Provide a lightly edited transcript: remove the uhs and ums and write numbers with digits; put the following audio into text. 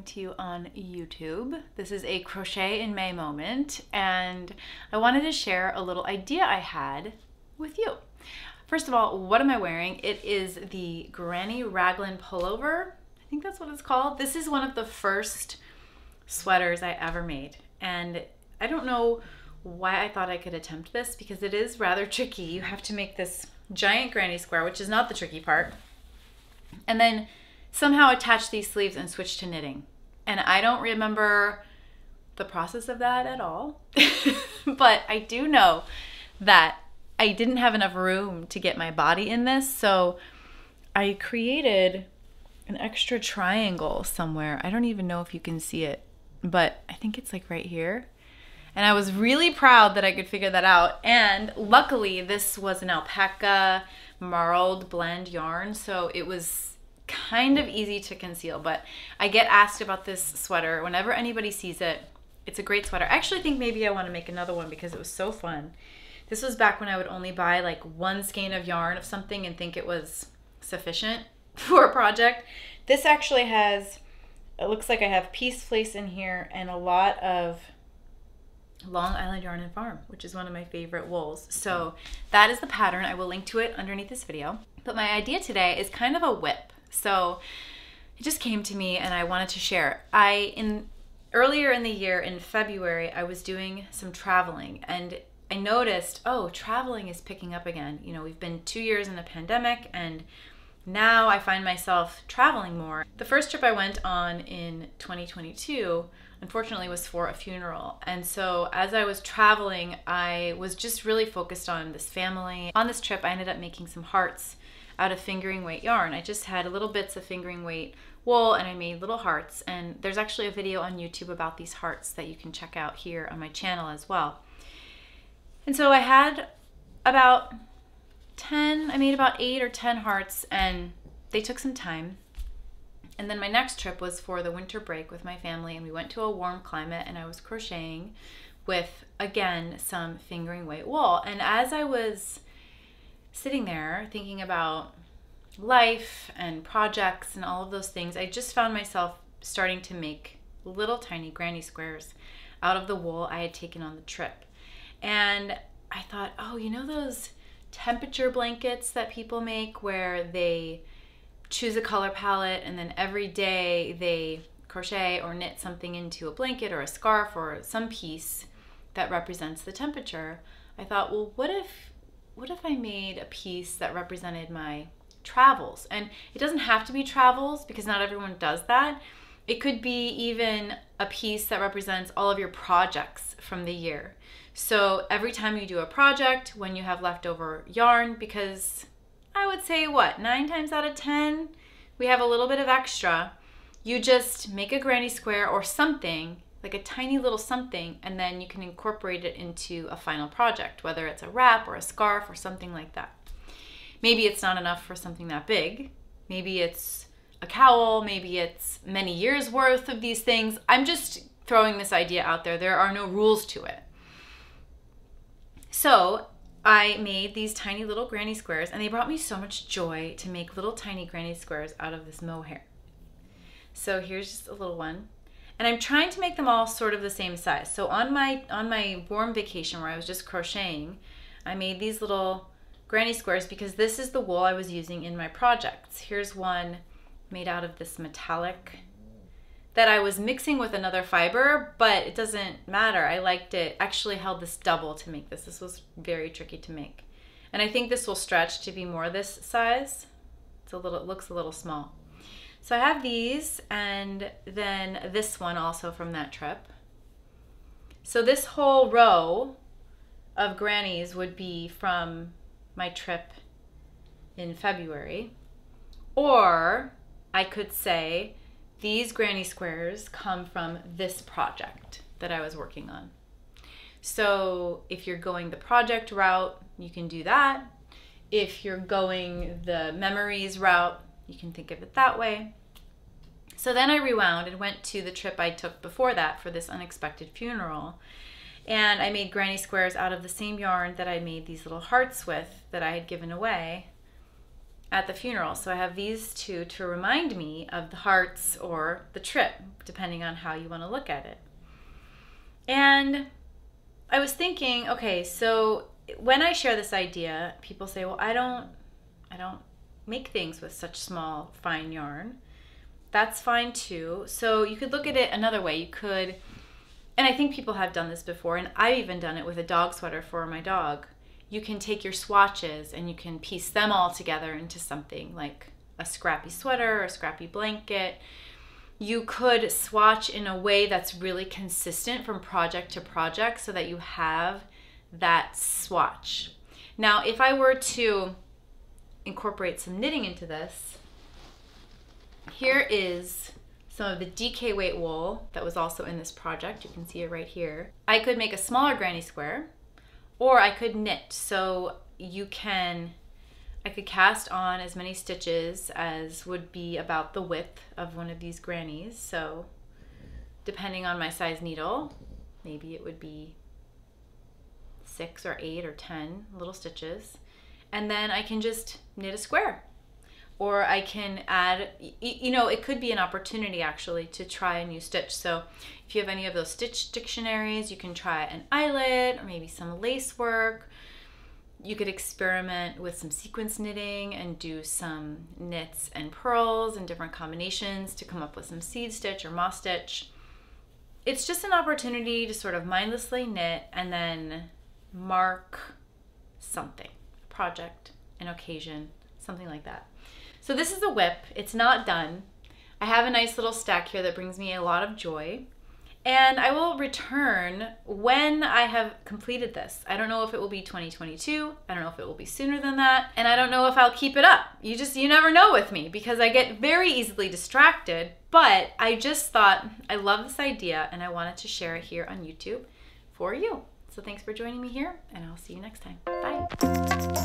To you on YouTube. This is a crochet in May moment, and I wanted to share a little idea I had with you. First of all, what am I wearing? It is the Granny Raglan pullover. I think that's what it's called. This is one of the first sweaters I ever made, and I don't know why I thought I could attempt this because it is rather tricky. You have to make this giant granny square, which is not the tricky part, and then somehow attach these sleeves and switch to knitting. And I don't remember the process of that at all. But I do know that I didn't have enough room to get my body in this. So I created an extra triangle somewhere. I don't even know if you can see it, but I think it's like right here. And I was really proud that I could figure that out. And luckily this was an alpaca marled blend yarn. So it was kind of easy to conceal, but I get asked about this sweater whenever anybody sees it. It's a great sweater. I actually think maybe I want to make another one because it was so fun. This was back when I would only buy like one skein of yarn of something and think it was sufficient for a project. This actually has, it looks like I have Peace Fleece in here and a lot of Long Island Yarn and Farm, which is one of my favorite wools. So that is the pattern. I will link to it underneath this video. But my idea today is kind of a whip. So it just came to me and I wanted to share. Earlier in the year, in February, I was doing some traveling and I noticed, oh, traveling is picking up again. You know, we've been 2 years in a pandemic and now I find myself traveling more. The first trip I went on in 2022, unfortunately, was for a funeral. And so as I was traveling, I was just really focused on this family. On this trip, I ended up making some hearts out of fingering weight yarn. I just had little bits of fingering weight wool and I made little hearts, and there's actually a video on YouTube about these hearts that you can check out here on my channel as well. And so I had about 10, I made about 8 or 10 hearts and they took some time. And then my next trip was for the winter break with my family and we went to a warm climate and I was crocheting with, again, some fingering weight wool. And as I was sitting there thinking about life and projects and all of those things, I just found myself starting to make little tiny granny squares out of the wool I had taken on the trip. And I thought, oh, you know those temperature blankets that people make where they choose a color palette and then every day they crochet or knit something into a blanket or a scarf or some piece that represents the temperature? I thought, well, what if I made a piece that represented my travels? And it doesn't have to be travels because not everyone does that. It could be even a piece that represents all of your projects from the year. So every time you do a project, when you have leftover yarn, because I would say 9 times out of 10, we have a little bit of extra, you just make a granny square or something, like a tiny little something, and then you can incorporate it into a final project, whether it's a wrap or a scarf or something like that. Maybe it's not enough for something that big. Maybe it's a cowl, maybe it's many years worth of these things. I'm just throwing this idea out there. There are no rules to it. So I made these tiny little granny squares and they brought me so much joy to make little tiny granny squares out of this mohair. So here's just a little one. And I'm trying to make them all sort of the same size. So on my warm vacation where I was just crocheting, I made these little granny squares because this is the wool I was using in my projects. Here's one made out of this metallic that I was mixing with another fiber, but it doesn't matter. I liked it. Actually held this double to make this. This was very tricky to make. And I think this will stretch to be more this size. It looks a little small. So I have these and then this one also from that trip. So this whole row of grannies would be from my trip in February. Or I could say these granny squares come from this project that I was working on. So if you're going the project route, you can do that. If you're going the memories route, you can think of it that way. So then I rewound and went to the trip I took before that for this unexpected funeral. And I made granny squares out of the same yarn that I made these little hearts with that I had given away. at the funeral. So I have these two to remind me of the hearts or the trip, depending on how you want to look at it. And I was thinking, okay, so when I share this idea, people say, well, I don't make things with such small, fine yarn. That's fine too. So you could look at it another way. You could, and I think people have done this before, and I've even done it with a dog sweater for my dog. You can take your swatches and you can piece them all together into something like a scrappy sweater or a scrappy blanket. You could swatch in a way that's really consistent from project to project so that you have that swatch. Now, if I were to incorporate some knitting into this, here is some of the DK weight wool that was also in this project. You can see it right here. I could make a smaller granny square, or I could knit. So I could cast on as many stitches as would be about the width of one of these grannies. So depending on my size needle, maybe it would be 6 or 8 or 10 little stitches. And then I can just knit a square. Or I can add, it could be an opportunity actually to try a new stitch. So if you have any of those stitch dictionaries, you can try an eyelet or maybe some lace work. You could experiment with some sequence knitting and do some knits and purls and different combinations to come up with some seed stitch or moss stitch. It's just an opportunity to sort of mindlessly knit and then mark something, a project, an occasion, something like that. So this is the whip. It's not done. I have a nice little stack here that brings me a lot of joy. And I will return when I have completed this. I don't know if it will be 2022. I don't know if it will be sooner than that. And I don't know if I'll keep it up. You never know with me because I get very easily distracted. But I just thought I love this idea and I wanted to share it here on YouTube for you. So thanks for joining me here and I'll see you next time. Bye.